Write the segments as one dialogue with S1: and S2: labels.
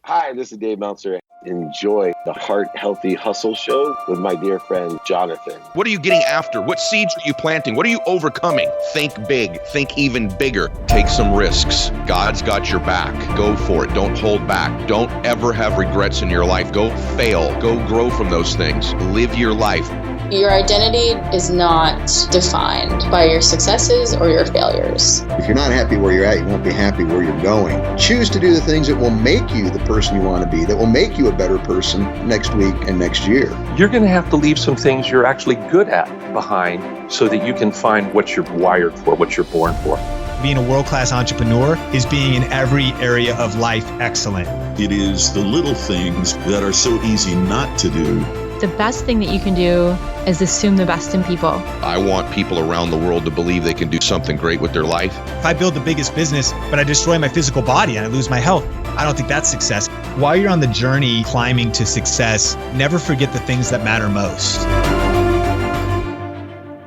S1: Hi, this is Dave Meltzer. Enjoy the Heart Healthy Hustle Show with my dear friend, Jonathan.
S2: What are you getting after? What seeds are you planting? What are you overcoming? Think big. Think even bigger. Take some risks. God's got your back. Go for it. Don't hold back. Don't ever have regrets in your life. Go fail. Go grow from those things. Live your life.
S3: Your identity is not defined by your successes or your failures.
S4: If you're not happy where you're at, you won't be happy where you're going. Choose to do the things that will make you the person you want to be, that will make you a better person next week and next year.
S5: You're going to have to leave some things you're actually good at behind so that you can find what you're wired for, what you're born for.
S6: Being a world-class entrepreneur is being in every area of life excellent.
S7: It is the little things that are so easy not to do.
S8: The best thing that you can do is assume the best in people.
S2: I want people around the world to believe they can do something great with their life.
S6: If I build the biggest business, but I destroy my physical body and I lose my health, I don't think that's success. While you're on the journey climbing to success, never forget the things that matter most.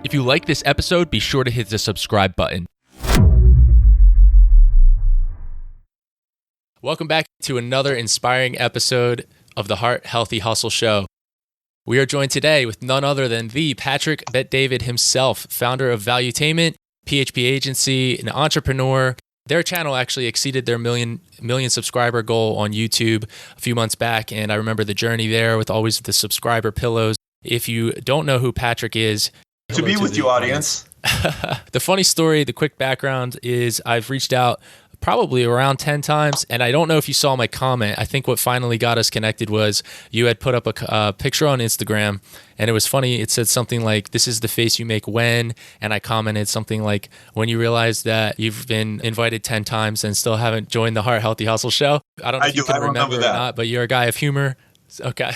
S9: If you like this episode, be sure to hit the subscribe button. Welcome back to another inspiring episode of the Heart Healthy Hustle Show. We are joined today with none other than the Patrick Bet-David himself, founder of Valuetainment, PHP Agency, an entrepreneur. Their channel actually exceeded their million subscriber goal on YouTube a few months back, and I remember the journey there with always the subscriber pillows. If you don't know who Patrick is,
S10: to be with you, audience.
S9: The funny story, the quick background is I've reached out probably around 10 times, and I don't know if you saw my comment. I think what finally got us connected was you had put up a picture on Instagram, and it was funny. It said something like, "This is the face you make when," and I commented something like, "When you realize that you've been invited 10 times and still haven't joined the Heart Healthy Hustle Show." I don't know if you can remember that or not, but you're a guy of humor. Okay.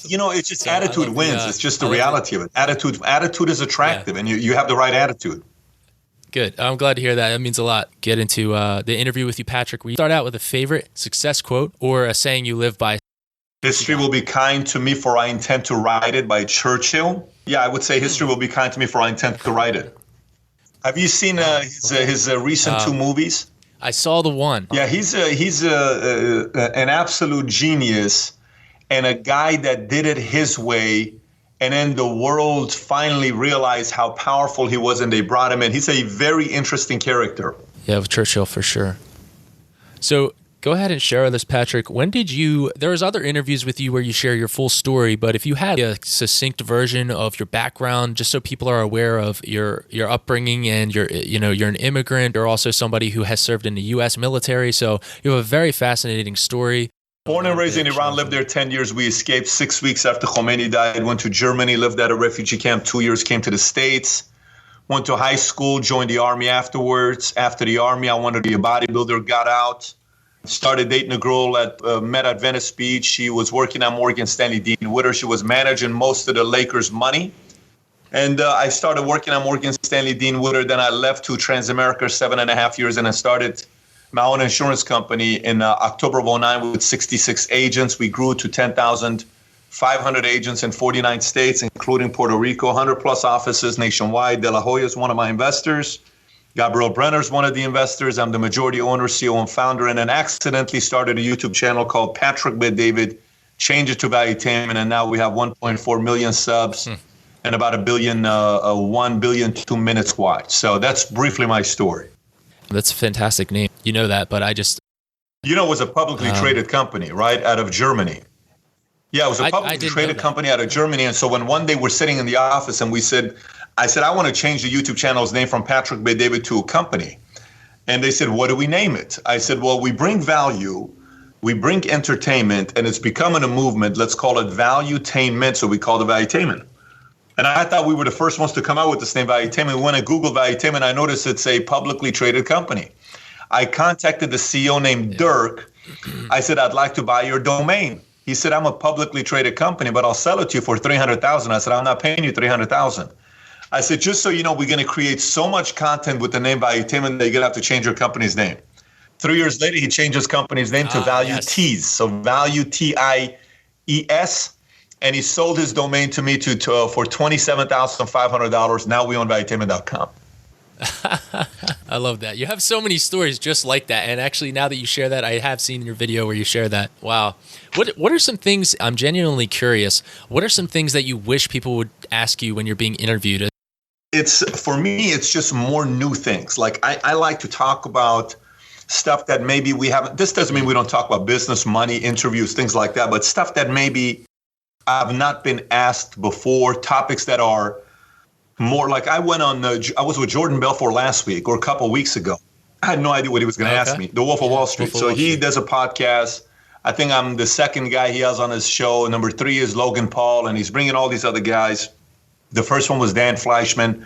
S10: It's just attitude wins. It's just the reality of it. Attitude is attractive, and you have the right attitude.
S9: Good. I'm glad to hear that. That means a lot. Get into the interview with you, Patrick. We start out with a favorite success quote or a saying you live by.
S10: History will be kind to me for I intend to write it, by Churchill. Yeah, I would say history will be kind to me for I intend to write it. Have you seen his recent two movies?
S9: I saw the one.
S10: Yeah, he's an absolute genius and a guy that did it his way. And then the world finally realized how powerful he was, and they brought him in. He's a very interesting character.
S9: Yeah, with Churchill for sure. So go ahead and share with us, Patrick. When did you? There was other interviews with you where you share your full story, but if you had a succinct version of your background, just so people are aware of your upbringing and you're an immigrant, or also somebody who has served in the U.S. military. So you have a very fascinating story.
S10: Born and raised in Iran, lived there 10 years. We escaped 6 weeks after Khomeini died, went to Germany, lived at a refugee camp 2 years, came to the States, went to high school, joined the Army afterwards. After the Army, I wanted to be a bodybuilder, got out, started dating a girl met at Venice Beach. She was working at Morgan Stanley Dean Witter. She was managing most of the Lakers' money. And I started working at Morgan Stanley Dean Witter. Then I left to Transamerica 7.5 years, and I started my own insurance company in October of 2009 with 66 agents. We grew to 10,500 agents in 49 states, including Puerto Rico, 100 plus offices nationwide. De La Hoya is one of my investors. Gabriel Brenner is one of the investors. I'm the majority owner, CEO, and founder, and then accidentally started a YouTube channel called Patrick Bet-David, changed it to Valuetainment, and now we have 1.4 million subs and about 1 billion 2 minutes watched. So that's briefly my story.
S9: That's a fantastic name. You know that, but I just...
S10: it was a publicly traded company, right, out of Germany. Yeah, it was a publicly traded company out of Germany. And so when one day we're sitting in the office and I said, I want to change the YouTube channel's name from Patrick Bet-David to a company. And they said, what do we name it? I said, well, we bring value, we bring entertainment, and it's becoming a movement. Let's call it Valuetainment. So we called it Valuetainment. And I thought we were the first ones to come out with this name, Valuetainment. When I Googled Valuetainment, I noticed it's a publicly traded company. I contacted the CEO named Dirk. I said, I'd like to buy your domain. He said, I'm a publicly traded company, but I'll sell it to you for $300,000. I said, I'm not paying you $300,000. I said, just so you know, we're going to create so much content with the name Valuetainment that you're going to have to change your company's name. 3 years later, he changed his company's name to Valuetees. So Value T-I-E-S. And he sold his domain to me for $27,500. Now we own Valuetainment.com.
S9: I love that. You have so many stories just like that. And actually, now that you share that, I have seen your video where you share that. Wow. What are some things, I'm genuinely curious, what are some things that you wish people would ask you when you're being interviewed?
S10: For me, it's just more new things. Like I like to talk about stuff that maybe we haven't. This doesn't mean we don't talk about business, money, interviews, things like that, but stuff that maybe I've not been asked before, topics that are more like I was with Jordan Belfort last week or a couple of weeks ago. I had no idea what he was going to ask me. The Wolf of Wall Street. So he does a podcast. I think I'm the second guy he has on his show. Number 3 is Logan Paul, and he's bringing all these other guys. The first one was Dan Fleischman.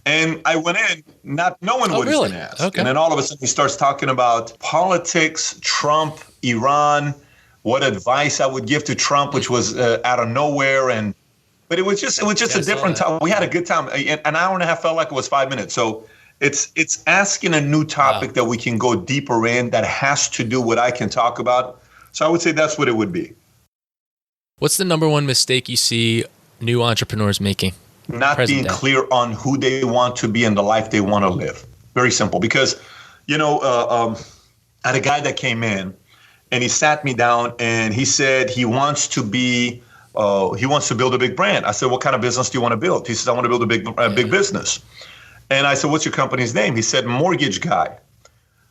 S10: And I went in not knowing what he's going to ask. Okay. And then all of a sudden he starts talking about politics, Trump, Iran, what advice I would give to Trump, which was out of nowhere. But it was just a different time. We had a good time. An hour and a half felt like it was 5 minutes. So it's asking a new topic that we can go deeper in that has to do what I can talk about. So I would say that's what it would be. What's the number one mistake you see new entrepreneurs making? Not being clear on who they want to be and the life they want to live. Very simple. Because, I had a guy that came in and he sat me down and he said he wants to build a big brand. I said, what kind of business do you want to build? He says, I want to build a big business. And I said, what's your company's name? He said, Mortgage Guy.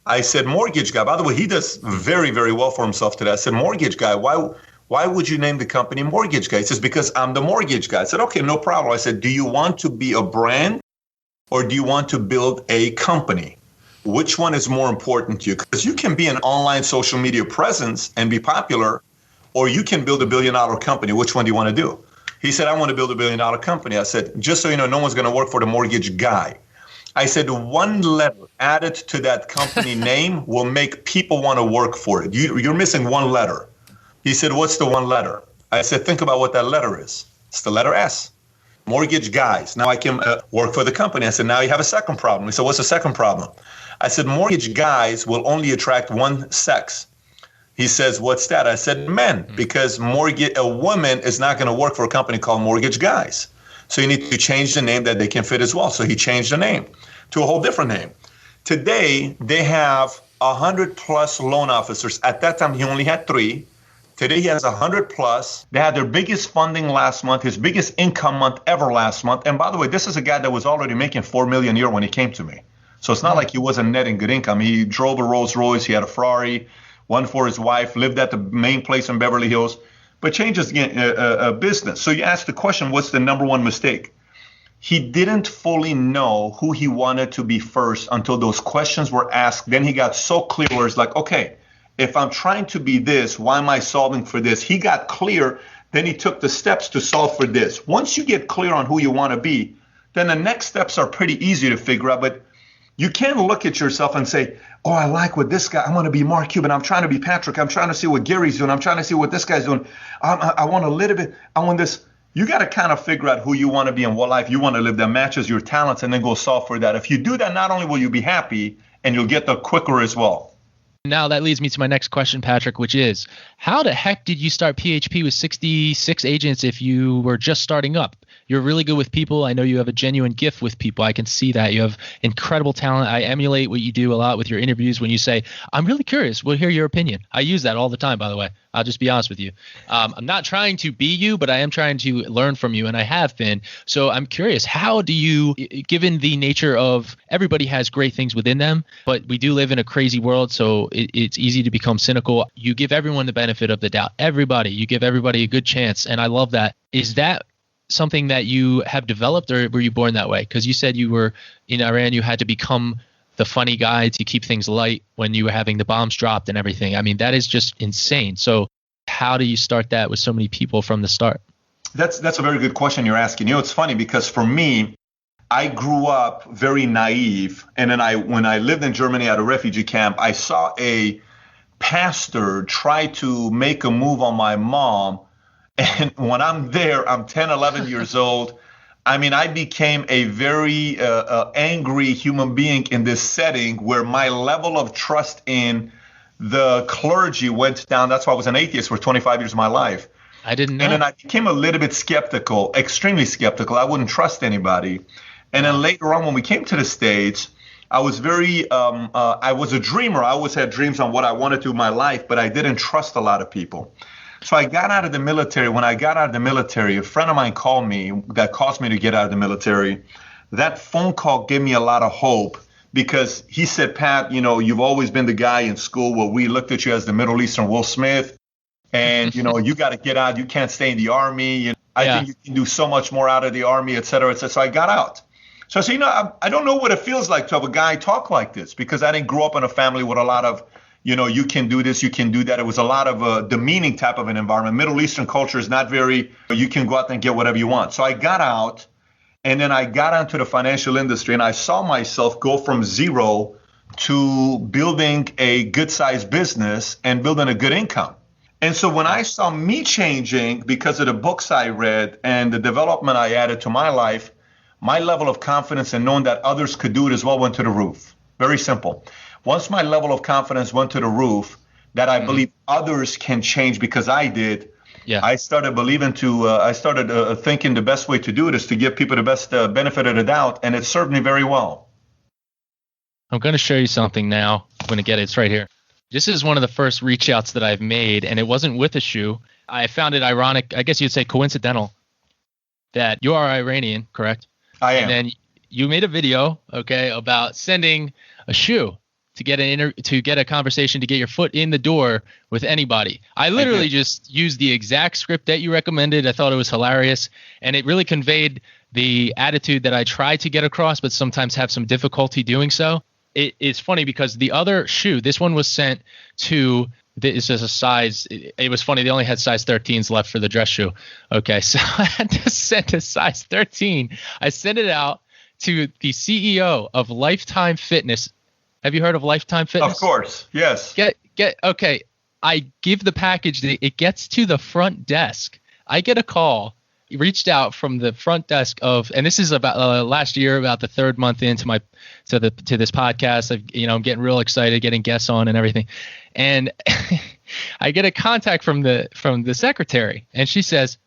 S10: I said, Mortgage Guy. By the way, he does very, very well for himself today. I said, Mortgage Guy, why would you name the company Mortgage Guy? He says, because I'm the mortgage guy. I said, okay, no problem. I said, do you want to be a brand or do you want to build a company? Which one is more important to you? Because you can be an online social media presence and be popular, or you can build $1 billion company. Which one do you want to do? He said, I want to build $1 billion company. I said, just so you know, no one's going to work for the Mortgage Guy. I said, one letter added to that company name will make people want to work for it. You're missing one letter. He said, what's the one letter? I said, think about what that letter is. It's the letter S. Mortgage Guys. Now I can work for the company. I said, now you have a second problem. He said, what's the second problem? I said, mortgage guys will only attract one sex. He says, what's that? I said, men, because a woman is not going to work for a company called Mortgage Guys. So you need to change the name that they can fit as well. So he changed the name to a whole different name. Today, they have 100 plus loan officers. At that time, he only had 3. Today, he has 100 plus. They had their biggest funding last month, his biggest income month ever last month. And by the way, this is a guy that was already making $4 million a year when he came to me. So it's not like he wasn't netting good income. He drove a Rolls Royce. He had a Ferrari, one for his wife, lived at the main place in Beverly Hills, but changes a business. So you ask the question, what's the number one mistake? He didn't fully know who he wanted to be first until those questions were asked. Then he got so clear where it's like, okay, if I'm trying to be this, why am I solving for this? He got clear. Then he took the steps to solve for this. Once you get clear on who you want to be, then the next steps are pretty easy to figure out. But you can't look at yourself and say, oh, I like what this guy, I want to be Mark Cuban. I'm trying to be Patrick. I'm trying to see what Gary's doing. I'm trying to see what this guy's doing. I want a little bit. I want this. You got to kind of figure out who you want to be and what life you want to live that matches your talents and then go solve for that. If you do that, not only will you be happy and you'll get there quicker as well.
S11: Now that leads me to my next question, Patrick, which is, how the heck did you start PHP with 66 agents if you were just starting up? You're really good with people. I know you have a genuine gift with people. I can see that. You have incredible talent. I emulate what you do a lot with your interviews when you say, I'm really curious. We'll hear your opinion. I use that all the time, by the way. I'll just be honest with you. I'm not trying to be you, but I am trying to learn from you, and I have been. So I'm curious, how do you, given the nature of everybody has great things within them, but we do live in a crazy world, so it's easy to become cynical. You give everyone the benefit of the doubt. You give everybody a good chance, and I love that. Is that something that you have developed, or were you born that way? Because you said you were in Iran, you had to become the funny guy to keep things light when you were having the bombs dropped and everything. I mean, that is just insane. So how do you start that with so many people from the start?
S10: That's a very good question you're asking. It's funny because for me, I grew up very naive. And then when I lived in Germany at a refugee camp, I saw a pastor try to make a move on my mom. And when I'm there, I'm 10, 11 years old. I mean, I became a very angry human being in this setting where my level of trust in the clergy went down. That's why I was an atheist for 25 years of my life.
S11: I didn't know.
S10: And then I became a little bit skeptical, extremely skeptical. I wouldn't trust anybody. And then later on, when we came to the States, I was I was a dreamer. I always had dreams on what I wanted to do in my life, but I didn't trust a lot of people. So I got out of the military. When I got out of the military, a friend of mine called me that caused me to get out of the military. That phone call gave me a lot of hope because he said, Pat, you've always been the guy in school where we looked at you as the Middle Eastern Will Smith. And, you got to get out. You can't stay in the Army. I think you can do so much more out of the Army, et cetera, et cetera. So I got out. So I said, I don't know what it feels like to have a guy talk like this because I didn't grow up in a family with a lot of, you can do this, you can do that. It was a lot of a demeaning type of an environment. Middle Eastern culture is not very, you can go out there and get whatever you want. So I got out and then I got onto the financial industry and I saw myself go from zero to building a good sized business and building a good income. And so when I saw me changing because of the books I read and the development I added to my life, my level of confidence and knowing that others could do it as well went to the roof. Very simple. Once my level of confidence went to the roof, that I believe others can change because I did, I started thinking the best way to do it is to give people the best benefit of the doubt, and it served me very well.
S11: I'm going to show you something now. I'm going to get it. It's right here. This is one of the first reach outs that I've made, and it wasn't with a shoe. I found it ironic, I guess you'd say coincidental, that you are Iranian, correct?
S10: I am.
S11: And then you made a video, about sending a shoe to get a conversation, to get your foot in the door with anybody. I literally just used the exact script that you recommended. I thought it was hilarious, and it really conveyed the attitude that I try to get across, but sometimes have some difficulty doing so. It's funny because the other shoe, this one was sent to, it's just a size, it was funny, they only had size 13s left for the dress shoe. Okay, so I had to send a size 13. I sent it out to the CEO of Lifetime Fitness. Have you heard of Lifetime Fitness?
S10: Of course, yes.
S11: Okay, I give the package, it gets to the front desk. I get a call, reached out from the front desk of, and this is about last year, about the third month into to this podcast. I'm getting real excited, getting guests on and everything, and I get a contact from the secretary, and she says,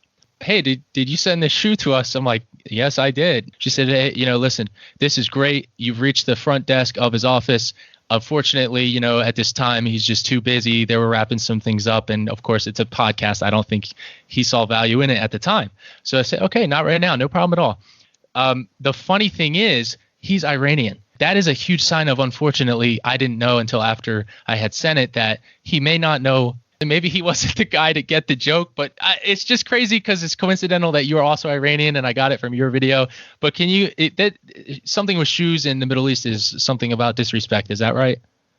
S11: "Hey, did you send this shoe to us?" I'm like, "Yes, I did." She said, "Hey, listen, this is great. You've reached the front desk of his office. Unfortunately, at this time, he's just too busy. They were wrapping some things up. And of course, it's a podcast. I don't think he saw value in it at the time." So I said, "Okay, not right now. No problem at all." The funny thing is, he's Iranian. That is a huge sign of, unfortunately, I didn't know until after I had sent it, that he may not know. Maybe he wasn't the guy to get the joke, but it's just crazy because it's coincidental that you're also Iranian and I got it from your video. But can you, something with shoes in the Middle East is something about disrespect. Is that right?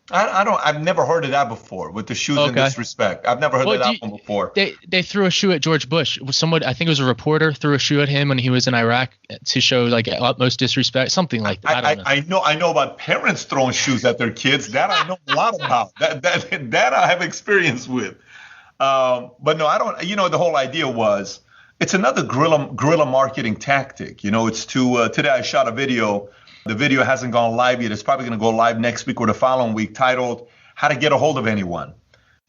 S10: I've never heard of that before with the shoes in disrespect. I've never heard of that one before.
S11: They threw a shoe at George Bush. Someone, I think it was a reporter, threw a shoe at him when he was in Iraq to show like utmost disrespect, something like that.
S10: I know about parents throwing shoes at their kids. That I know a lot about. That I have experience with. But no, I don't. The whole idea was it's another guerrilla marketing tactic. It's today I shot a video. The video hasn't gone live yet. It's probably going to go live next week or the following week, titled "How to Get a Hold of Anyone."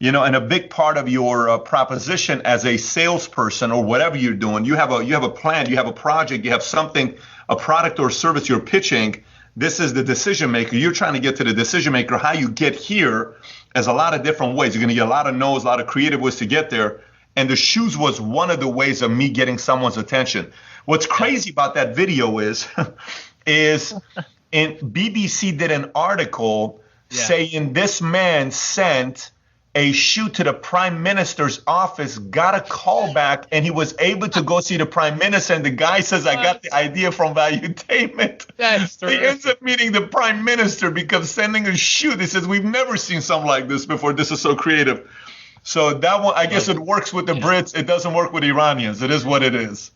S10: And a big part of your proposition as a salesperson or whatever you're doing, you have a plan, you have a project, you have something, a product or service you're pitching. This is the decision maker. You're trying to get to the decision maker. How you get here is a lot of different ways. You're going to get a lot of no's, a lot of creative ways to get there. And the shoes was one of the ways of me getting someone's attention. What's crazy about that video is in BBC did an article saying this man sent a shoe to the prime minister's office, got a call back, and he was able to go see the prime minister. And the guy says, "I got the idea from Valuetainment." He ends up meeting the prime minister because sending a shoe. They says, "We've never seen something like this before. This is so creative." So that one, I guess it works with the Brits. It doesn't work with Iranians. It is what it is.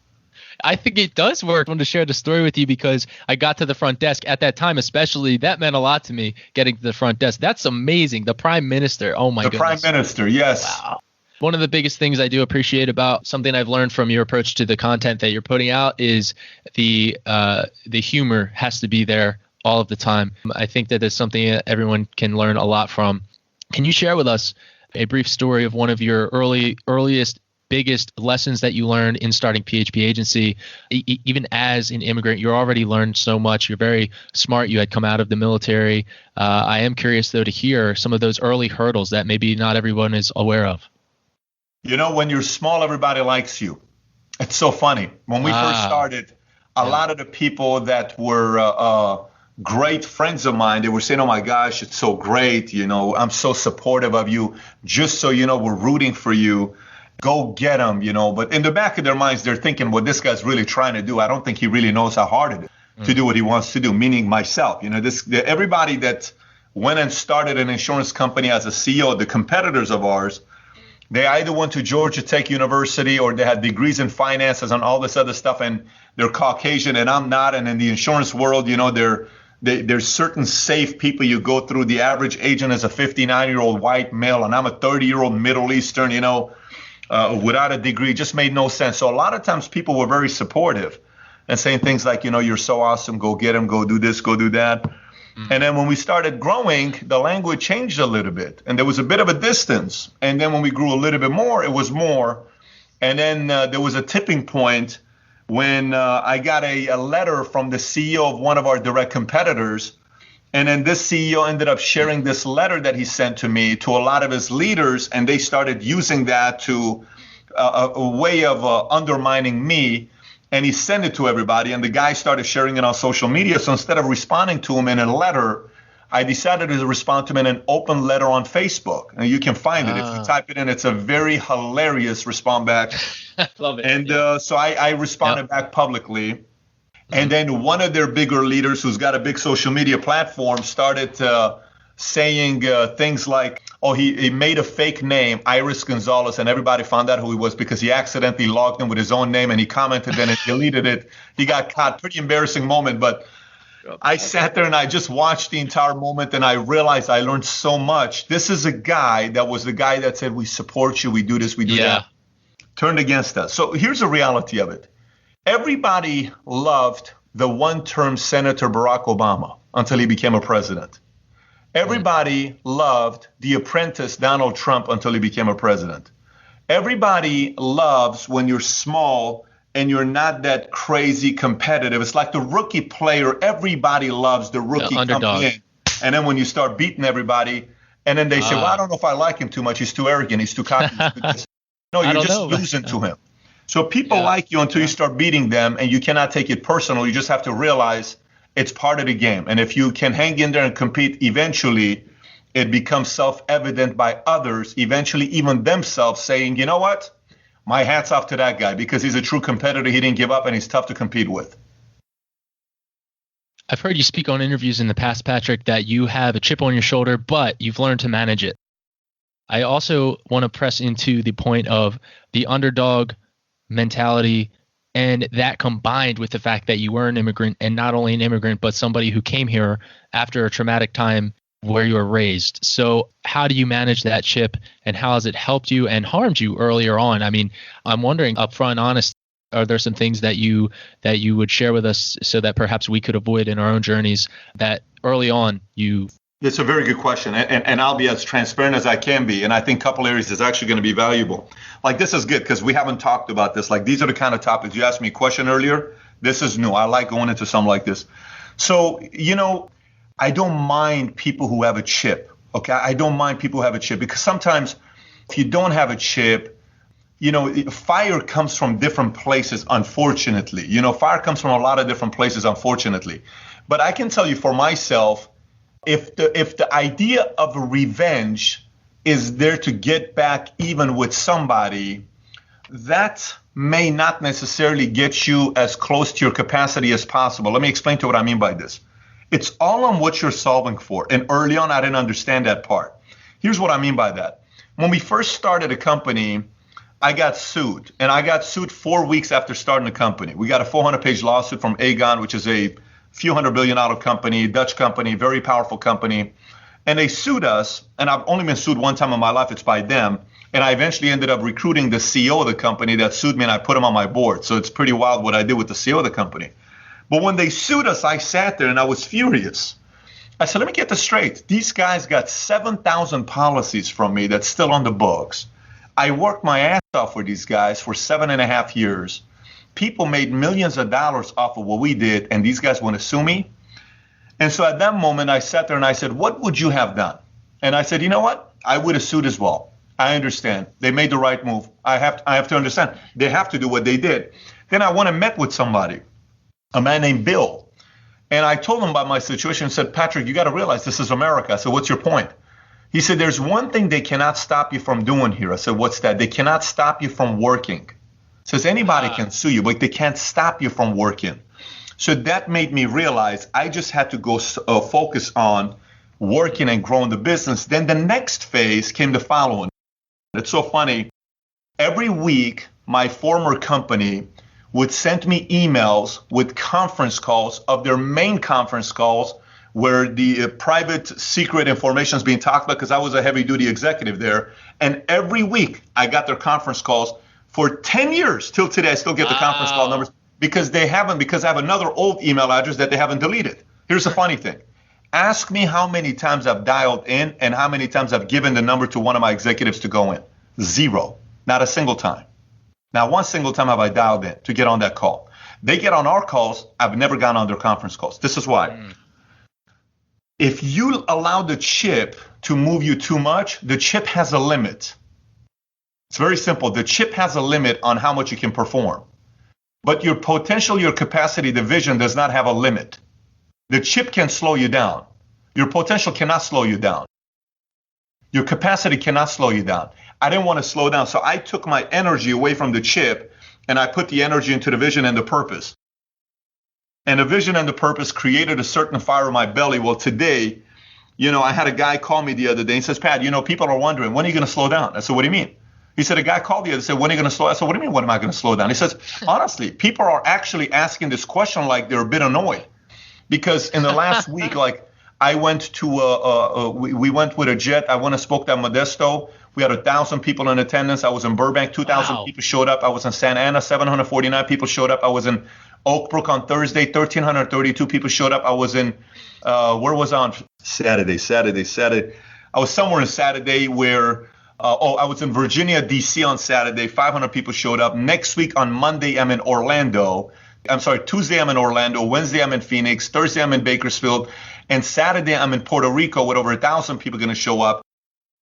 S11: I think it does work. I wanted to share the story with you because I got to the front desk at that time, especially. That meant a lot to me, getting to the front desk. That's amazing. The prime minister. Oh my goodness.
S10: The prime minister. Yes.
S11: Wow. One of the biggest things I do appreciate about something I've learned from your approach to the content that you're putting out is the humor has to be there all of the time. I think that is something that everyone can learn a lot from. Can you share with us a brief story of one of your earliest biggest lessons that you learned in starting PHP Agency? Even as an immigrant, you already learned so much. You're very smart. You had come out of the military. I am curious, though, to hear some of those early hurdles that maybe not everyone is aware of.
S10: You know, when you're small, everybody likes you. It's so funny. When we first started, a lot of the people that were great friends of mine, they were saying, oh my gosh, it's so great. You know, I'm so supportive of you. Just so you know, we're rooting for you. Go get them, you know. But in the back of their minds, they're thinking, what this guy's really trying to do, I don't think he really knows how hard it is to do what he wants to do, meaning myself. You know, everybody that went and started an insurance company as a CEO, the competitors of ours, they either went to Georgia Tech University or they had degrees in finances and all this other stuff, and they're Caucasian and I'm not. And in the insurance world, you know, there's certain safe people you go through. The average agent is a 59-year-old white male, and I'm a 30-year-old Middle Eastern, you know, without a degree. It just made no sense. So a lot of times people were very supportive and saying things like, you know, you're so awesome, go get him, go do this, go do that. And then when we started growing, the language changed a little bit, and there was a bit of a distance. And then when we grew a little bit more, it was more. And then there was a tipping point when I got a letter from the CEO of one of our direct competitors. And then this CEO ended up sharing this letter that he sent to me to a lot of his leaders, and they started using that to a way of undermining me. And he sent it to everybody, and the guy started sharing it on social media. So instead of responding to him in a letter, I decided to respond to him in an open letter on Facebook. And you can find it. If you type it in, it's a very hilarious response back.
S11: Love it.
S10: And so I responded back publicly. And then one of their bigger leaders, who's got a big social media platform, started saying things like, oh, he made a fake name, Iris Gonzalez, and everybody found out who he was because he accidentally logged in with his own name and he commented and deleted it. He got caught. Pretty embarrassing moment. But I sat there and I just watched the entire moment, and I realized I learned so much. This is a guy that was the guy that said, we support you, we do this, we do that. Turned against us. So here's the reality of it. Everybody loved the one-term Senator Barack Obama until he became a president. Everybody loved the apprentice Donald Trump until he became a president. Everybody loves when you're small and you're not that crazy competitive. It's like the rookie player. Everybody loves the rookie coming in. And then when you start beating everybody, and then they say, well, I don't know if I like him too much. He's too arrogant. He's too cocky. No, you're just losing to him. So people like you until you start beating them, and you cannot take it personal. You just have to realize it's part of the game. And if you can hang in there and compete, eventually it becomes self-evident by others, eventually even themselves saying, you know what? My hat's off to that guy because he's a true competitor. He didn't give up, and he's tough to compete with.
S11: I've heard you speak on interviews in the past, Patrick, that you have a chip on your shoulder, but you've learned to manage it. I also want to press into the point of the underdog mentality, and that combined with the fact that you were an immigrant, and not only an immigrant, but somebody who came here after a traumatic time where you were raised. So how do you manage that chip, and how has it helped you and harmed you earlier on? I mean, I'm wondering upfront, honest, are there some things that you would share with us so that perhaps we could avoid in our own journeys that early on you?
S10: It's a very good question, and I'll be as transparent as I can be. And I think a couple areas is actually going to be valuable. Like, this is good because we haven't talked about this. Like, these are the kind of topics. You asked me a question earlier. This is new. I like going into something like this. So, you know, I don't mind people who have a chip. Okay, I don't mind people who have a chip, because sometimes if you don't have a chip, you know, fire comes from different places, unfortunately. You know, fire comes from a lot of different places, unfortunately. But I can tell you for myself, if the idea of revenge is there to get back even with somebody, that may not necessarily get you as close to your capacity as possible. Let me explain to you what I mean by this. It's all on what you're solving for. And early on, I didn't understand that part. Here's what I mean by that. When we first started a company, I got sued. And I got sued 4 weeks after starting the company. We got a 400-page lawsuit from Airborne, which is a few $100 billion company, Dutch company, very powerful company. And they sued us. And I've only been sued one time in my life. It's by them. And I eventually ended up recruiting the CEO of the company that sued me, and I put him on my board. So it's pretty wild what I did with the CEO of the company. But when they sued us, I sat there and I was furious. I said, let me get this straight. These guys got 7,000 policies from me that's still on the books. I worked my ass off for these guys for 7.5 years. People made millions of dollars off of what we did, and these guys want to sue me. And so at that moment, I sat there and I said, what would you have done? And I said, you know what? I would have sued as well. I understand. They made the right move. I have to understand. They have to do what they did. Then I went and met with somebody, a man named Bill. And I told him about my situation and said, Patrick, you got to realize this is America. I said, what's your point? He said, there's one thing they cannot stop you from doing here. I said, what's that? They cannot stop you from working. Says anybody can sue you, but they can't stop you from working. So that made me realize I just had to go focus on working and growing the business. Then the next phase came the following. It's so funny. Every week, my former company would send me emails with conference calls of their main conference calls where the private secret information is being talked about, because I was a heavy duty executive there. And every week I got their conference calls for 10 years till today. I still get the conference call numbers because I have another old email address that they haven't deleted. Here's the funny thing. Ask me how many times I've dialed in and how many times I've given the number to one of my executives to go in. 0. Not a single time. Not one single time have I dialed in to get on that call. They get on our calls. I've never gone on their conference calls. This is why. If you allow the chip to move you too much, the chip has a limit. It's very simple. The chip has a limit on how much you can perform. But your potential, your capacity, the vision does not have a limit. The chip can slow you down. Your potential cannot slow you down. Your capacity cannot slow you down. I didn't want to slow down, so I took my energy away from the chip and I put the energy into the vision and the purpose. And the vision and the purpose created a certain fire in my belly. Well, today, I had a guy call me the other day and says, Pat, people are wondering, when are you going to slow down? I said, what do you mean? He said, a guy called the other day and said, when are you going to slow down? I said, what do you mean, when am I going to slow down? He says, honestly, people are actually asking this question like they're a bit annoyed. Because in the last week, I went to, we went with a jet. I went and spoke at Modesto. We had 1,000 people in attendance. I was in Burbank, 2,000 people showed up. I was in Santa Ana, 749 people showed up. I was in Oak Brook on Thursday, 1,332 people showed up. I was in, where was I on Saturday? I was somewhere in Saturday where, I was in Virginia, D.C. on Saturday, 500 people showed up. Next week on Monday, I'm in Orlando. Tuesday I'm in Orlando. Wednesday I'm in Phoenix. Thursday I'm in Bakersfield. And Saturday I'm in Puerto Rico with over 1,000 people going to show up.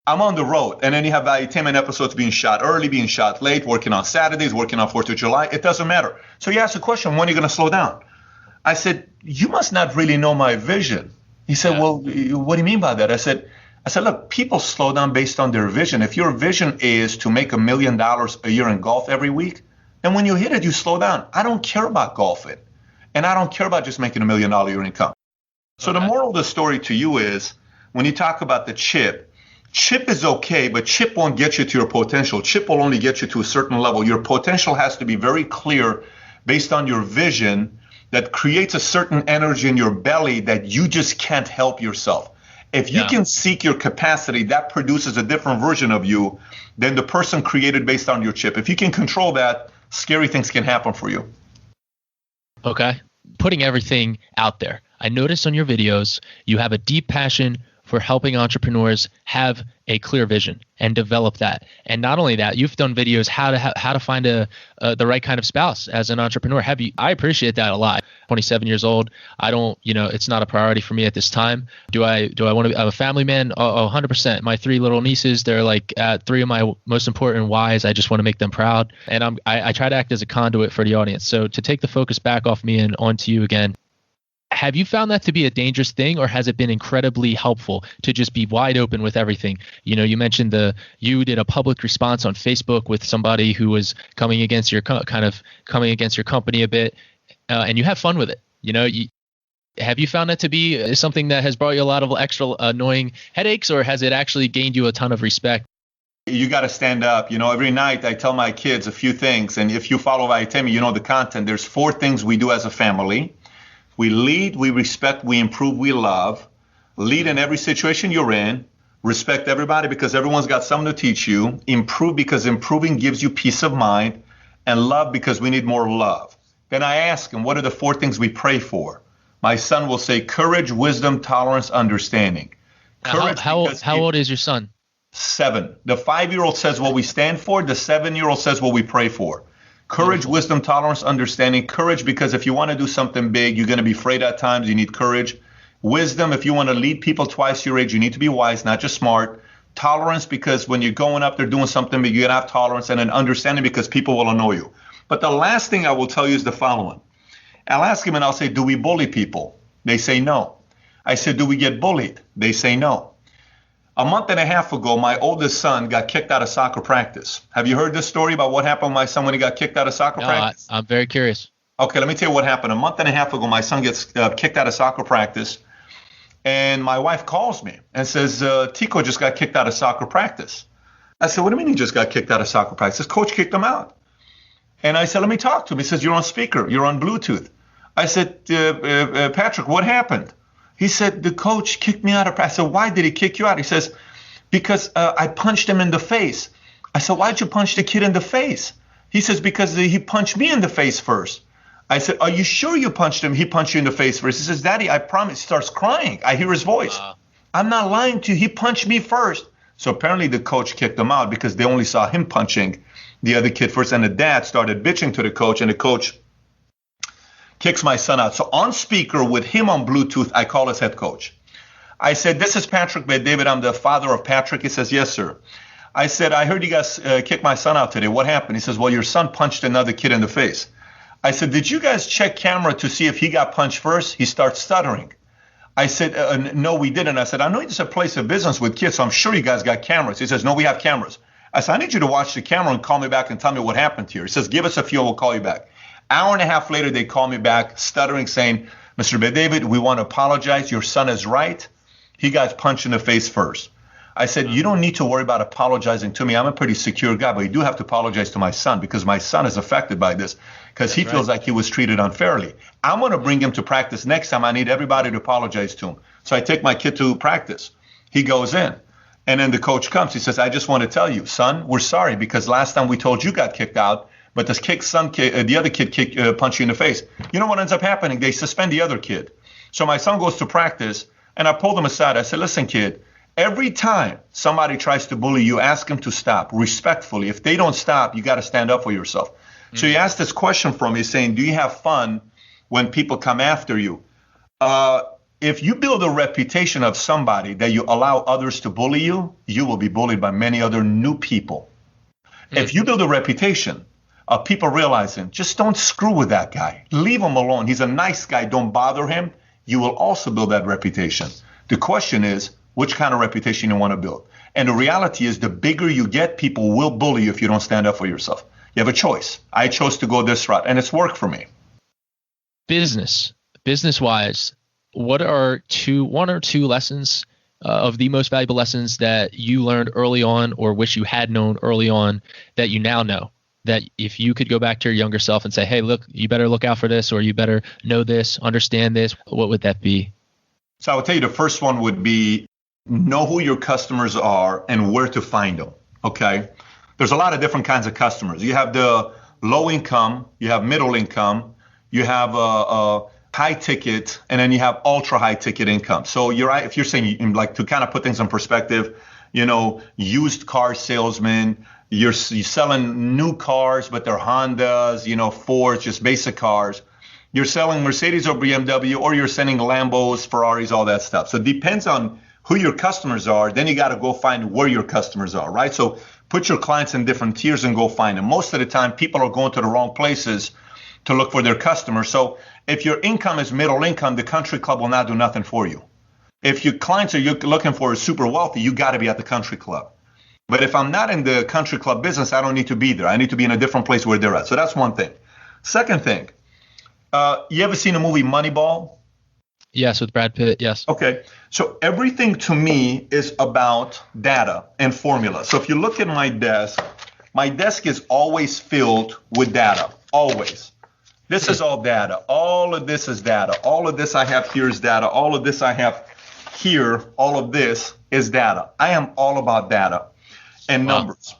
S10: I'm on the road. And then you have valuetainment episodes being shot early, being shot late, working on Saturdays, working on 4th of July. It doesn't matter. So you asked the question, when are you going to slow down? I said, you must not really know my vision. He said, well, what do you mean by that? I said, look, people slow down based on their vision. If your vision is to make $1 million a year in golf every week, then when you hit it, you slow down. I don't care about golfing. And I don't care about just making $1 million a year income. So the moral of the story to you is, when you talk about the chip is okay, but chip won't get you to your potential. Chip will only get you to a certain level. Your potential has to be very clear based on your vision that creates a certain energy in your belly that you just can't help yourself. If you can seek your capacity, that produces a different version of you than the person created based on your chip. If you can control that, scary things can happen for you.
S11: Okay. Putting everything out there. I noticed on your videos, you have a deep passion for helping entrepreneurs have a clear vision and develop that. And not only that, you've done videos how to find the right kind of spouse as an entrepreneur. I appreciate that a lot. 27 years old. I don't, it's not a priority for me at this time. Do I want to be a family man? 100%. My 3 little nieces, they're like 3 of my most important whys. I just want to make them proud. And I try to act as a conduit for the audience. So to take the focus back off me and onto you again, have you found that to be a dangerous thing, or has it been incredibly helpful to just be wide open with everything? You mentioned you did a public response on Facebook with somebody who was coming against your company a bit, and you have fun with it. Have you found that to be something that has brought you a lot of extra annoying headaches, or has it actually gained you a ton of respect?
S10: You got to stand up. Every night I tell my kids a few things, and if you follow Valuetainment, the content. There's 4 things we do as a family. We lead, we respect, we improve, we love. Lead in every situation you're in. Respect everybody because everyone's got something to teach you. Improve because improving gives you peace of mind. And love because we need more love. Then I ask him, what are the 4 things we pray for? My son will say courage, wisdom, tolerance, understanding. Courage.
S11: How old is your son?
S10: 7. The 5-year-old says what we stand for. The 7-year-old says what we pray for. Courage, wisdom, tolerance, understanding. Courage, because if you want to do something big, you're going to be afraid at times. You need courage. Wisdom, if you want to lead people twice your age, you need to be wise, not just smart. Tolerance, because when you're going up there doing something big, you got to have tolerance. And then understanding, because people will annoy you. But the last thing I will tell you is the following. I'll ask him and I'll say, do we bully people? They say no. I said, do we get bullied? They say no. A month and a half ago, my oldest son got kicked out of soccer practice. Have you heard this story about what happened to my son when he got kicked out of soccer practice?
S11: I'm very curious.
S10: Okay, let me tell you what happened. A month and a half ago, my son gets kicked out of soccer practice. And my wife calls me and says, Tico just got kicked out of soccer practice. I said, what do you mean he just got kicked out of soccer practice? His coach kicked him out. And I said, let me talk to him. He says, you're on speaker. You're on Bluetooth. I said, Patrick, what happened? He said, the coach kicked me out of practice. I said, why did he kick you out? He says, because I punched him in the face. I said, why'd you punch the kid in the face? He says, because he punched me in the face first. I said, are you sure you punched him? He punched you in the face first. He says, Daddy, I promise. He starts crying. I hear his voice. I'm not lying to you. He punched me first. So apparently the coach kicked him out because they only saw him punching the other kid first. And the dad started bitching to the coach, and the coach kicks my son out. So on speaker with him on Bluetooth, I call his head coach. I said, this is Patrick David. I'm the father of Patrick. He says, yes, sir. I said, I heard you guys kicked my son out today. What happened? He says, well, your son punched another kid in the face. I said, did you guys check camera to see if he got punched first? He starts stuttering. I said, no, we didn't. I said, I know it's a place of business with kids, so I'm sure you guys got cameras. He says, no, we have cameras. I said, I need you to watch the camera and call me back and tell me what happened here. He says, give us a few and we'll call you back. Hour and a half later, they call me back, stuttering, saying, Mr. David, we want to apologize. Your son is right. He got punched in the face first. I said, you don't need to worry about apologizing to me. I'm a pretty secure guy, but you do have to apologize to my son because my son is affected by this because he feels like he was treated unfairly. I'm going to bring him to practice next time. I need everybody to apologize to him. So I take my kid to practice. He goes in. And then the coach comes. He says, I just want to tell you, son, we're sorry because last time we told you got kicked out. But the other kid punched you in the face. You know what ends up happening? They suspend the other kid. So my son goes to practice, and I pulled him aside. I said, listen, kid, every time somebody tries to bully you, ask them to stop respectfully. If they don't stop, you got to stand up for yourself. Mm-hmm. So he asked this question from me saying, do you have fun when people come after you? If you build a reputation of somebody that you allow others to bully you, you will be bullied by many other new people. Mm-hmm. If you build a reputation of people realizing, just don't screw with that guy. Leave him alone. He's a nice guy. Don't bother him. You will also build that reputation. The question is, which kind of reputation you want to build? And the reality is, the bigger you get, people will bully you if you don't stand up for yourself. You have a choice. I chose to go this route, and it's worked for me.
S11: Business-wise, what are one or two lessons of the most valuable lessons that you learned early on or wish you had known early on that you now know? That if you could go back to your younger self and say, hey, look, you better look out for this, or you better know this, understand this, what would that be?
S10: So I would tell you the first one would be know who your customers are and where to find them, okay? There's a lot of different kinds of customers. You have the low income, you have middle income, you have high ticket, and then you have ultra high ticket income. So if you're saying, like, to kind of put things in perspective, used car salesman, you're selling new cars, but they're Hondas, Fords, just basic cars. You're selling Mercedes or BMW, or you're selling Lambos, Ferraris, all that stuff. So it depends on who your customers are. Then you got to go find where your customers are, right? So put your clients in different tiers and go find them. Most of the time, people are going to the wrong places to look for their customers. So if your income is middle income, the country club will not do nothing for you. If your clients you're looking for is super wealthy, you got to be at the country club. But if I'm not in the country club business, I don't need to be there. I need to be in a different place where they're at. So that's one thing. Second thing, you ever seen the movie Moneyball?
S11: Yes, with Brad Pitt, yes.
S10: Okay. So everything to me is about data and formula. So if you look at my desk is always filled with data, always. This is all data. All of this is data. All of this I have here is data. All of this I have here, all of this is data. I am all about data and numbers. Wow.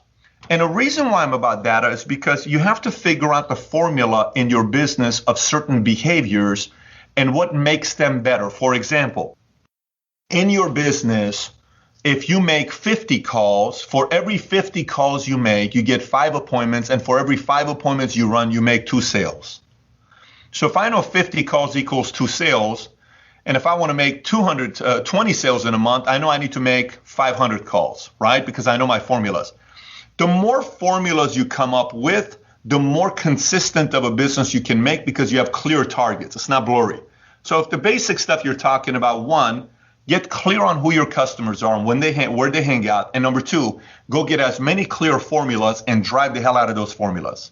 S10: And the reason why I'm about data is because you have to figure out the formula in your business of certain behaviors and what makes them better. For example, in your business, if you make 50 calls, for every 50 calls you make, you get 5 appointments. And for every 5 appointments you run, you make 2 sales. So if I know 50 calls equals 2 sales, and if I want to make 20 sales in a month, I know I need to make 500 calls, right? Because I know my formulas. The more formulas you come up with, the more consistent of a business you can make because you have clear targets. It's not blurry. So if the basic stuff you're talking about, 1, get clear on who your customers are and where they hang out. And number 2, go get as many clear formulas and drive the hell out of those formulas.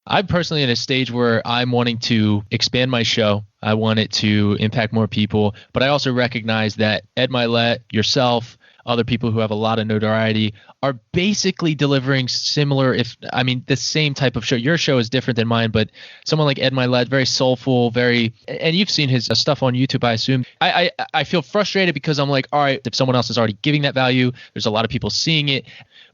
S11: I'm personally in a stage where I'm wanting to expand my show. I want it to impact more people, but I also recognize that Ed Milet, yourself, other people who have a lot of notoriety are basically delivering the same type of show. Your show is different than mine, but someone like Ed Milet, very soulful, and you've seen his stuff on YouTube, I assume. I feel frustrated because I'm like, all right, if someone else is already giving that value, there's a lot of people seeing it.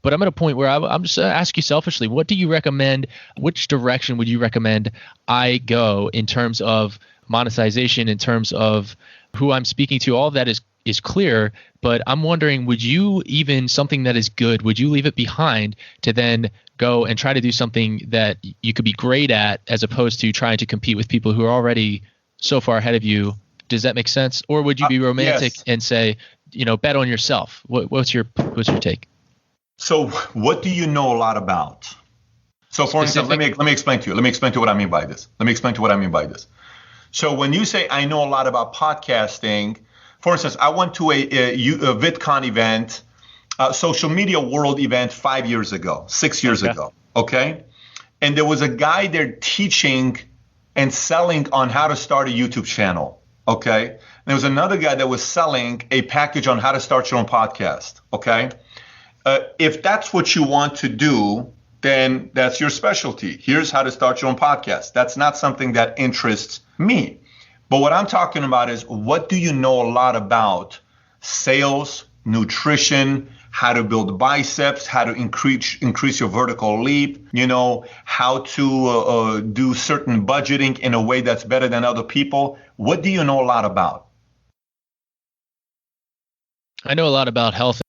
S11: But I'm at a point where I'm just going to ask you selfishly, what do you recommend? Which direction would you recommend I go in terms of monetization, in terms of who I'm speaking to? All of that is clear, but I'm wondering, would you something that is good, would you leave it behind to then go and try to do something that you could be great at as opposed to trying to compete with people who are already so far ahead of you? Does that make sense? Or would you be romantic and say, bet on yourself? What's your take?
S10: So what do you know a lot about? So for instance, let me explain to you. Let me explain to you what I mean by this. So when you say I know a lot about podcasting, for instance, I went to a VidCon event, social media world event 6 years ago, okay? And there was a guy there teaching and selling on how to start a YouTube channel, okay? And there was another guy that was selling a package on how to start your own podcast, okay? If that's what you want to do, then that's your specialty. Here's how to start your own podcast. That's not something that interests me. But what I'm talking about is, what do you know a lot about? Sales, nutrition, how to build biceps, how to increase your vertical leap, how to do certain budgeting in a way that's better than other people. What do you know a lot about?
S11: I know a lot about health.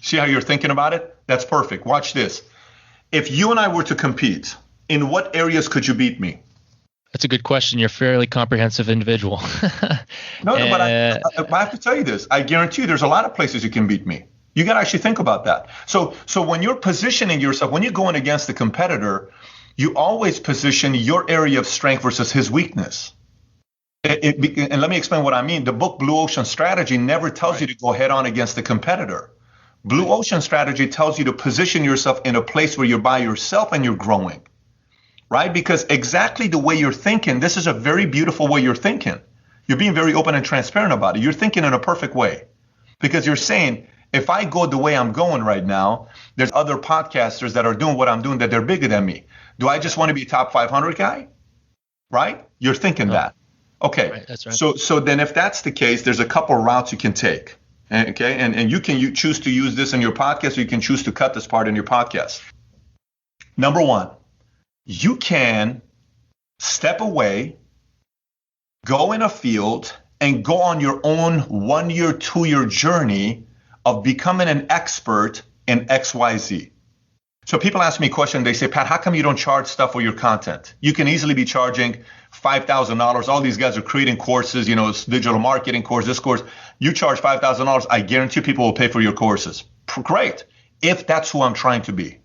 S10: See how you're thinking about it? That's perfect. Watch this. If you and I were to compete, in what areas could you beat me?
S11: That's a good question. You're a fairly comprehensive individual.
S10: But I have to tell you this. I guarantee you there's a lot of places you can beat me. You got to actually think about that. So when you're positioning yourself, when you're going against the competitor, you always position your area of strength versus his weakness. And let me explain what I mean. The book Blue Ocean Strategy never tells you to go head on against the competitor. Blue Ocean Strategy tells you to position yourself in a place where you're by yourself and you're growing, right? Because exactly the way you're thinking, this is a very beautiful way you're thinking. You're being very open and transparent about it. You're thinking in a perfect way because you're saying, if I go the way I'm going right now, there's other podcasters that are doing what I'm doing that they're bigger than me. Do I just want to be a top 500 guy? Right? You're thinking that. Okay.
S11: Right, that's right.
S10: So then if that's the case, there's a couple of routes you can take. Okay, and you can choose to use this in your podcast, or you can choose to cut this part in your podcast. Number one, you can step away, go in a field, and go on your own 1-year, 2-year journey of becoming an expert in XYZ. So people ask me a question, they say, Pat, how come you don't charge stuff for your content? You can easily be charging $5,000. All these guys are creating courses, it's digital marketing course, this course. You charge $5,000. I guarantee people will pay for your courses. Great. If that's who I'm trying to be.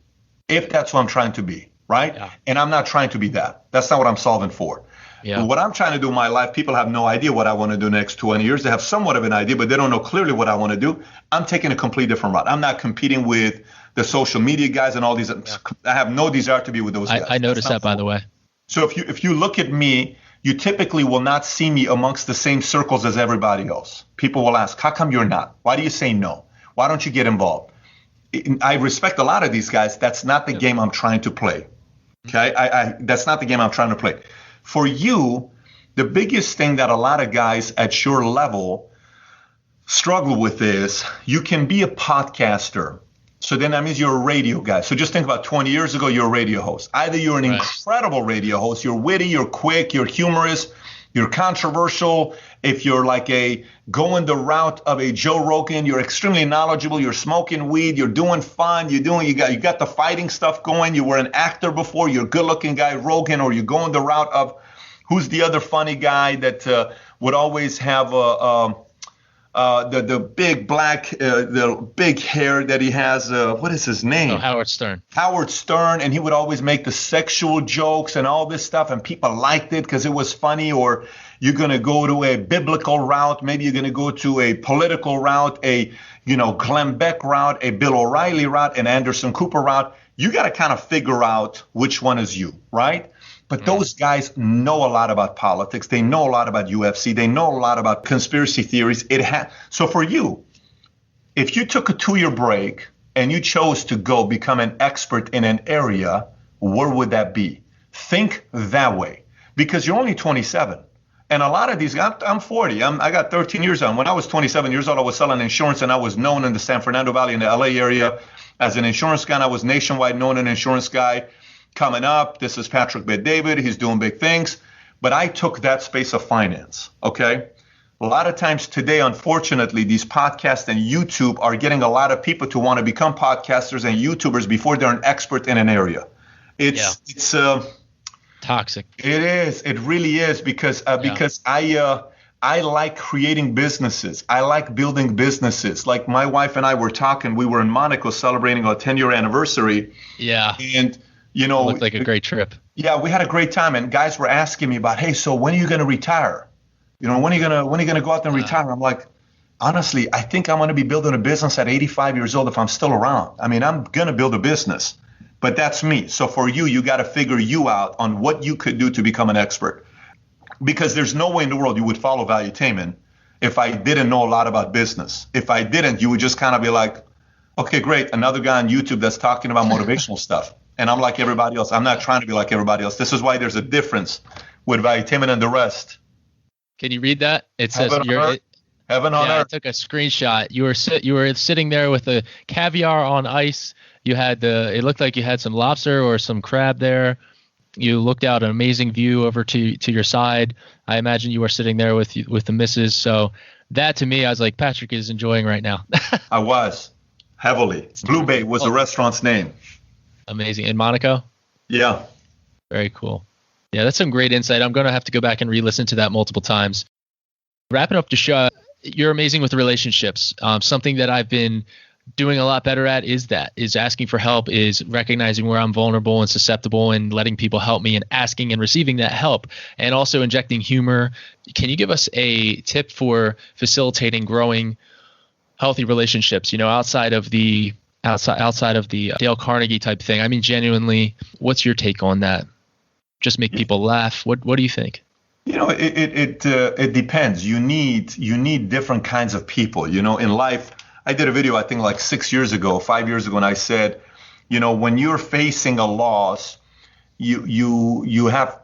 S10: Right? Yeah. And I'm not trying to be that. That's not what I'm solving for. Yeah. What I'm trying to do in my life, people have no idea what I want to do next 20 years. They have somewhat of an idea, but they don't know clearly what I want to do. I'm taking a completely different route. I'm not competing with the social media guys and all these. Yeah. I have no desire to be with those guys.
S11: I noticed that, by the way.
S10: So if you look at me, you typically will not see me amongst the same circles as everybody else. People will ask, how come you're not? Why do you say no? Why don't you get involved? I respect a lot of these guys. That's not the game I'm trying to play. Okay, that's not the game I'm trying to play. For you, the biggest thing that a lot of guys at your level struggle with is you can be a podcaster. So then that means you're a radio guy. So just think about 20 years ago, you're a radio host. Either you're an incredible radio host, you're witty, you're quick, you're humorous, you're controversial, if you're like going the route of a Joe Rogan, you're extremely knowledgeable, you're smoking weed, you're doing fun, you got the fighting stuff going, you were an actor before, you're a good-looking guy, Rogan, or you're going the route of who's the other funny guy that would always have the big black, the big hair that he has. What is his name?
S11: Oh, Howard Stern.
S10: Howard Stern, and he would always make the sexual jokes and all this stuff, and people liked it because it was funny. Or you're going to go to a biblical route, maybe you're going to go to a political route, a Glenn Beck route, a Bill O'Reilly route, an Anderson Cooper route. You got to kind of figure out which one is you, right? But those guys know a lot about politics. They know a lot about UFC. They know a lot about conspiracy theories. So for you, if you took a 2-year break and you chose to go become an expert in an area, where would that be? Think that way, because you're only 27. And a lot of these guys, I'm 40. I got 13 years on. When I was 27 years old, I was selling insurance, and I was known in the San Fernando Valley in the LA area as an insurance guy. And I was nationwide known as an insurance guy. Coming up, this is Patrick Bet-David. He's doing big things. But I took that space of finance, okay? A lot of times today, unfortunately, these podcasts and YouTube are getting a lot of people to want to become podcasters and YouTubers before they're an expert in an area. It's
S11: toxic.
S10: It is. It really is, because I like creating businesses. I like building businesses. Like my wife and I were talking. We were in Monaco celebrating our 10-year anniversary.
S11: Yeah.
S10: And it
S11: looked like a great trip.
S10: Yeah, we had a great time, and guys were asking me about, hey, so when are you going to retire? When are you going to go out and retire? I'm like, honestly, I think I'm going to be building a business at 85 years old if I'm still around. I mean, I'm going to build a business, but that's me. So for you got to figure you out on what you could do to become an expert, because there's no way in the world you would follow Valuetainment if I didn't know a lot about business. If I didn't, you would just kind of be like, okay, great, another guy on YouTube that's talking about motivational stuff. And I'm like everybody else. I'm not trying to be like everybody else. This is why there's a difference with Valuetainment and the rest.
S11: Can you read that? It says
S10: Heaven on earth.
S11: I took a screenshot. You were sitting there with the caviar on ice. You had it looked like you had some lobster or some crab there. You looked out an amazing view over to your side. I imagine you were sitting there with the missus. So that to me, I was like, Patrick is enjoying right now.
S10: I was heavily. Blue Bay was the restaurant's name.
S11: Amazing. In Monaco?
S10: Yeah.
S11: Very cool. Yeah, that's some great insight. I'm going to have to go back and re-listen to that multiple times. Wrapping up the show, you're amazing with relationships. Something that I've been doing a lot better at is asking for help, is recognizing where I'm vulnerable and susceptible and letting people help me and asking and receiving that help, and also injecting humor. Can you give us a tip for facilitating growing healthy relationships, outside of the Dale Carnegie type thing? I mean, genuinely, what's your take on that? Just make people laugh. What do you think?
S10: It depends. You need different kinds of people. In life, I did a video I think like 5 years ago, and I said, when you're facing a loss, you have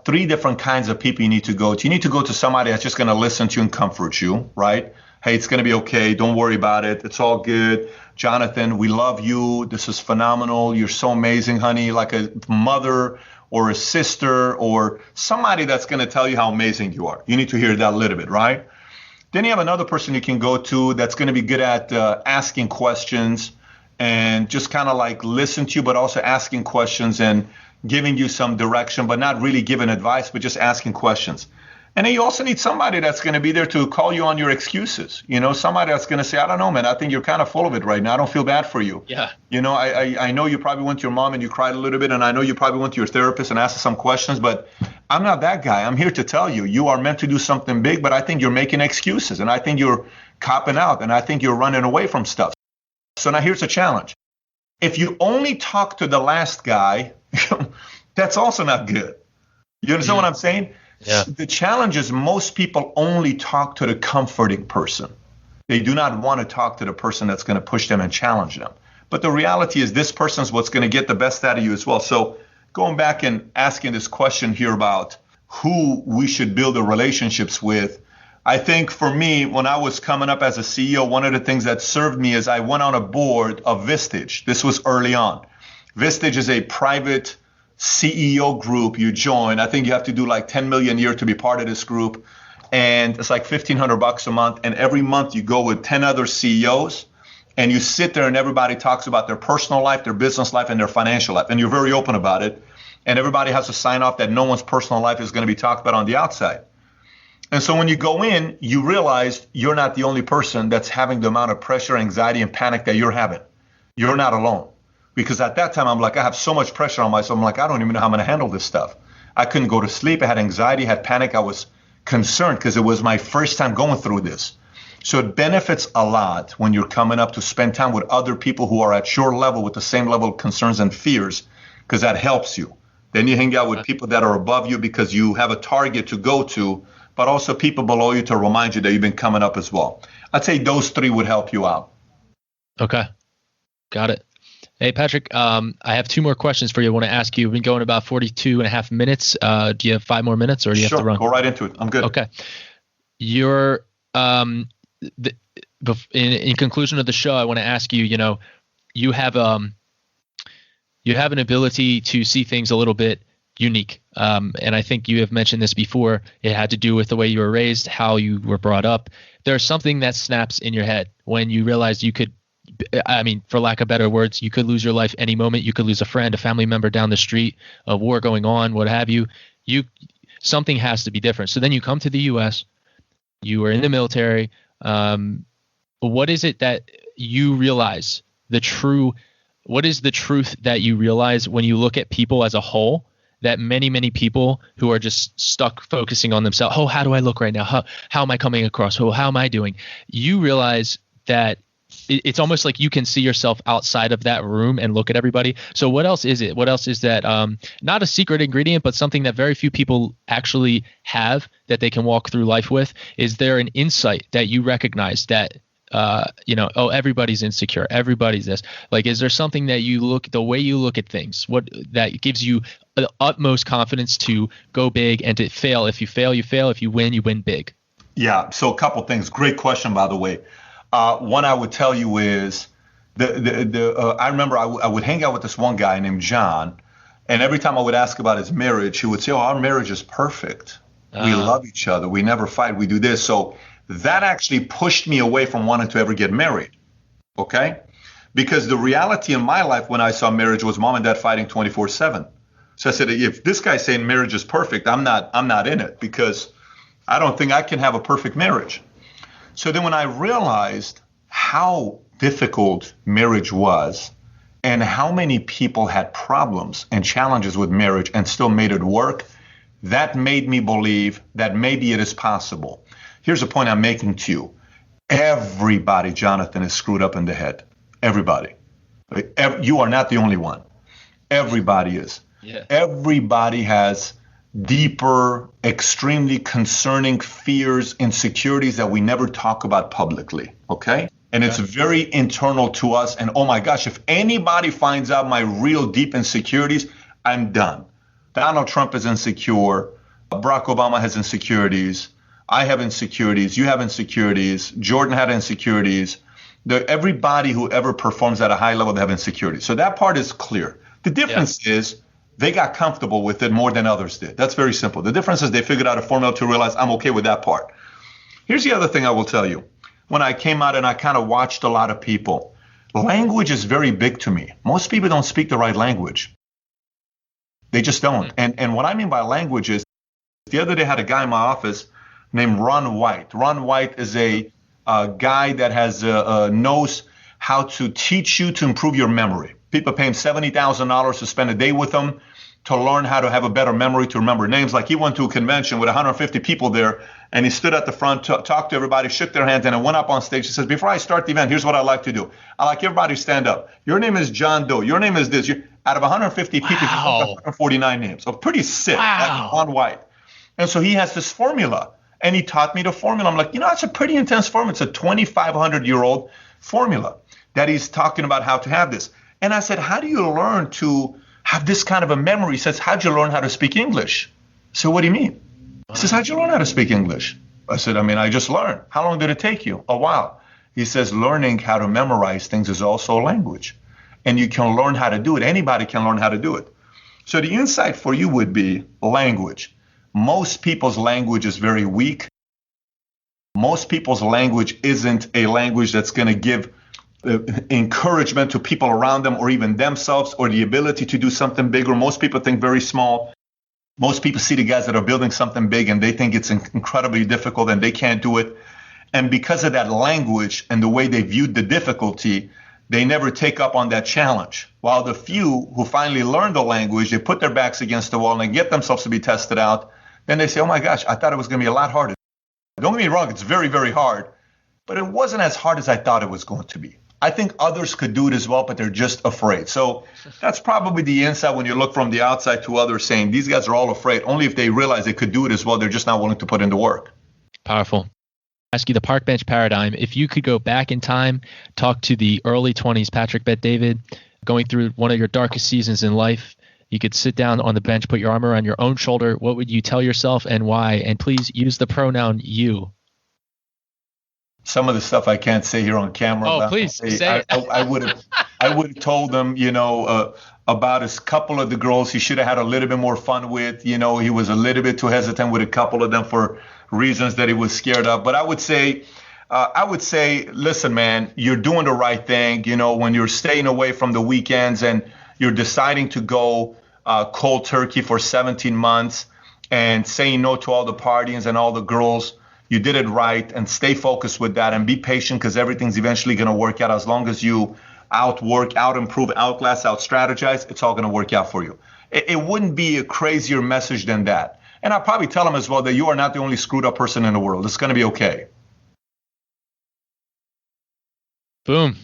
S10: 3 different kinds of people you need to go to. You need to go to somebody that's just going to listen to you and comfort you, right? Hey, it's going to be okay. Don't worry about it. It's all good. Jonathan, we love you. This is phenomenal. You're so amazing, honey. Like a mother or a sister or somebody that's going to tell you how amazing you are. You need to hear that a little bit, right? Then you have another person you can go to that's going to be good at asking questions and just kind of like listen to you, but also asking questions and giving you some direction, but not really giving advice, but just asking questions. And then you also need somebody that's going to be there to call you on your excuses. Somebody that's going to say, I don't know, man, I think you're kind of full of it right now. I don't feel bad for you.
S11: Yeah.
S10: I know you probably went to your mom and you cried a little bit, and I know you probably went to your therapist and asked her some questions, but I'm not that guy. I'm here to tell you, you are meant to do something big, but I think you're making excuses, and I think you're copping out, and I think you're running away from stuff. So now here's a challenge. If you only talk to the last guy, that's also not good. You understand what I'm saying?
S11: Yeah.
S10: The challenge is most people only talk to the comforting person. They do not want to talk to the person that's going to push them and challenge them. But the reality is this person's what's going to get the best out of you as well. So going back and asking this question here about who we should build the relationships with, I think for me, when I was coming up as a CEO, one of the things that served me is I went on a board of Vistage. This was early on. Vistage is a private CEO group you join. I think you have to do like 10 million a year to be part of this group. And it's like $1,500 a month. And every month you go with 10 other CEOs and you sit there and everybody talks about their personal life, their business life, and their financial life. And you're very open about it. And everybody has to sign off that no one's personal life is going to be talked about on the outside. And so when you go in, you realize you're not the only person that's having the amount of pressure, anxiety, and panic that you're having. You're not alone. Because at that time, I'm like, I have so much pressure on myself. I'm like, I don't even know how I'm going to handle this stuff. I couldn't go to sleep. I had anxiety, had panic. I was concerned because it was my first time going through this. So it benefits a lot when you're coming up to spend time with other people who are at your level with the same level of concerns and fears, because that helps you. Then you hang out with people that are above you because you have a target to go to, but also people below you to remind you that you've been coming up as well. I'd say those three would help you out.
S11: Okay. Got it. Hey, Patrick, I have 2 more questions for you. I want to ask you. We've been going about 42 and a half minutes. Do you have 5 more minutes or do you have to run?
S10: Go right into it. I'm good.
S11: Okay. You're, in conclusion of the show, I want to ask you, you have an ability to see things a little bit unique. And I think you have mentioned this before. It had to do with the way you were raised, how you were brought up. There's something that snaps in your head when you realize you could, for lack of better words, you could lose your life any moment. You could lose a friend, a family member down the street, a war going on, what have you. Something has to be different. So then you come to the U.S., you were in the military. What is it that you realize what is the truth that you realize when you look at people as a whole, that many, many people who are just stuck focusing on themselves? Oh, how do I look right now? How am I coming across? Oh, how am I doing? You realize that it's almost like you can see yourself outside of that room and look at everybody. So what else is it? What else is that? Not a secret ingredient, but something that very few people actually have that they can walk through life with. Is there an insight that you recognize that, everybody's insecure, everybody's this? Like, is there something that the way you look at things, that gives you the utmost confidence to go big and to fail? If you fail, you fail. If you win big.
S10: Yeah. So a couple things. Great question, by the way. One I would tell you is I remember I would hang out with this one guy named John, and every time I would ask about his marriage, he would say, "Oh, our marriage is perfect. We love each other. We never fight. We do this." So that actually pushed me away from wanting to ever get married. Okay, because the reality in my life when I saw marriage was mom and dad fighting 24/7. So I said, if this guy's saying marriage is perfect, I'm not in it, because I don't think I can have a perfect marriage. So then when I realized how difficult marriage was and how many people had problems and challenges with marriage and still made it work, that made me believe that maybe it is possible. Here's the point I'm making to you. Everybody, Jonathan, is screwed up in the head. Everybody. You are not the only one. Everybody is. Yeah. Everybody has deeper, extremely concerning fears, insecurities that we never talk about publicly, okay? And it's very internal to us. And oh my gosh, if anybody finds out my real deep insecurities, I'm done. Donald Trump is insecure. Barack Obama has insecurities. I have insecurities. You have insecurities. Jordan had insecurities. Everybody who ever performs at a high level, they have insecurities. So that part is clear. The difference is they got comfortable with it more than others did. That's very simple. The difference is they figured out a formula to realize I'm okay with that part. Here's the other thing I will tell you. When I came out and I kind of watched a lot of people, language is very big to me. Most people don't speak the right language. They just don't. And what I mean by language is, the other day I had a guy in my office named Ron White. Ron White is a guy that knows how to teach you to improve your memory. People pay him $70,000 to spend a day with him to learn how to have a better memory, to remember names. Like, he went to a convention with 150 people there, and he stood at the front, talked to everybody, shook their hands, and then went up on stage. He says, before I start the event, here's what I like to do. I like everybody to stand up. Your name is John Doe. Your name is this. Out of 150 people, 149 names. So pretty sick. That's Ron White. And so he has this formula, and he taught me the formula. I'm like, it's a pretty intense formula. It's a 2,500-year-old formula that he's talking about how to have this. And I said, how do you learn to have this kind of a memory? He says, how'd you learn how to speak English? So what do you mean? He says, how'd you learn how to speak English? I said, I just learned. How long did it take you? A while. He says, learning how to memorize things is also a language. And you can learn how to do it. Anybody can learn how to do it. So the insight for you would be language. Most people's language is very weak. Most people's language isn't a language that's going to give encouragement to people around them or even themselves or the ability to do something bigger. Most people think very small. Most people see the guys that are building something big and they think it's incredibly difficult and they can't do it. And because of that language and the way they viewed the difficulty, they never take up on that challenge. While the few who finally learn the language, they put their backs against the wall and get themselves to be tested out, then they say, oh my gosh, I thought it was going to be a lot harder. Don't get me wrong, it's very, very hard, but it wasn't as hard as I thought it was going to be. I think others could do it as well, but they're just afraid. So that's probably the insight when you look from the outside to others saying these guys are all afraid. Only if they realize they could do it as well, they're just not willing to put in the work.
S11: Powerful. Ask you the park bench paradigm. If you could go back in time, talk to the early 20s, Patrick Bet-David, going through one of your darkest seasons in life, you could sit down on the bench, put your arm around your own shoulder. What would you tell yourself and why? And please use the pronoun you.
S10: Some of the stuff I can't say here on camera.
S11: Oh, please say it.
S10: I would have told them, about a couple of the girls he should have had a little bit more fun with. He was a little bit too hesitant with a couple of them for reasons that he was scared of. But I would say, listen, man, you're doing the right thing. When you're staying away from the weekends and you're deciding to go cold turkey for 17 months and saying no to all the partying and all the girls, you did it right, and stay focused with that and be patient because everything's eventually going to work out. As long as you outwork, out-improve, outlast, out-strategize, it's all going to work out for you. It wouldn't be a crazier message than that. And I'll probably tell them as well that you are not the only screwed up person in the world. It's going to be okay.
S11: Boom.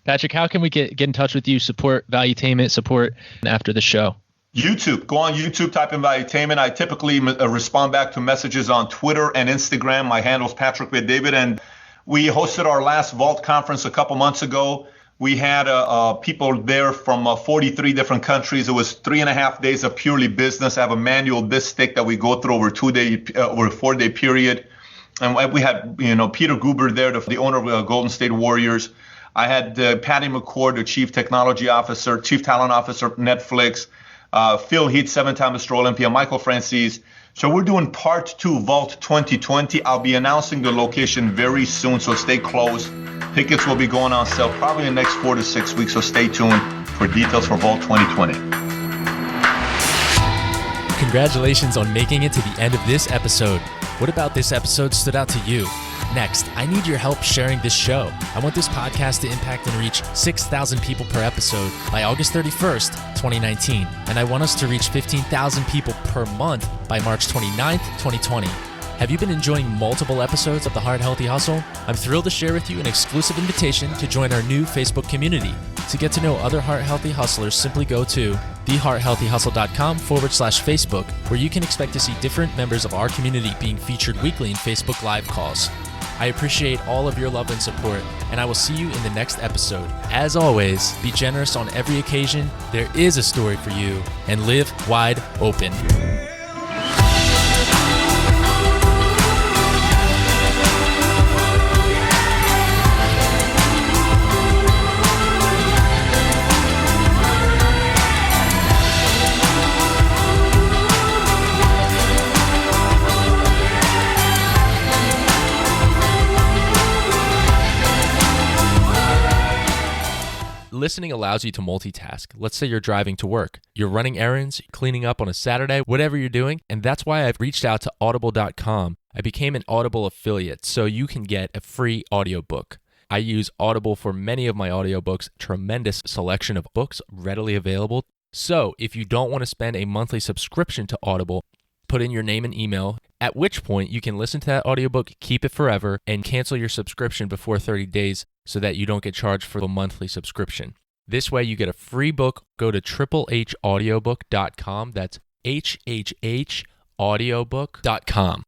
S11: Patrick, how can we get in touch with you, support Valuetainment, support after the show?
S10: YouTube. Go on YouTube, type in Valuetainment. I typically respond back to messages on Twitter and Instagram. My handle is Patrick Bet-David, and we hosted our last Vault conference a couple months ago. We had people there from 43 different countries. It was 3.5 days of purely business. I have a manual bisstick that we go through over a 4-day period. And we had, Peter Guber there, the owner of Golden State Warriors. I had Patty McCord, the Chief Talent Officer, Netflix. Phil Heath, 7-time Mr. Olympia, Michael Francis. So we're doing part 2, Vault 2020. I'll be announcing the location very soon, so stay close. Tickets will be going on sale probably in the next 4 to 6 weeks, so stay tuned for details for Vault 2020.
S9: Congratulations on making it to the end of this episode. What about this episode stood out to you? Next, I need your help sharing this show. I want this podcast to impact and reach 6,000 people per episode by August 31st, 2019. And I want us to reach 15,000 people per month by March 29th, 2020. Have you been enjoying multiple episodes of The Heart Healthy Hustle? I'm thrilled to share with you an exclusive invitation to join our new Facebook community. To get to know other Heart Healthy Hustlers, simply go to thehearthealthyhustle.com/Facebook, where you can expect to see different members of our community being featured weekly in Facebook Live calls. I appreciate all of your love and support, and I will see you in the next episode. As always, be generous on every occasion. There is a story for you, and live wide open. Listening allows you to multitask. Let's say you're driving to work, you're running errands, cleaning up on a Saturday, whatever you're doing. And that's why I've reached out to audible.com. I became an Audible affiliate so you can get a free audiobook. I use Audible for many of my audiobooks, tremendous selection of books readily available. So if you don't want to spend a monthly subscription to Audible, put in your name and email, at which point you can listen to that audiobook, keep it forever, and cancel your subscription before 30 days so that you don't get charged for the monthly subscription. This way you get a free book. Go to triplehaudiobook.com. That's HHHaudiobook.com.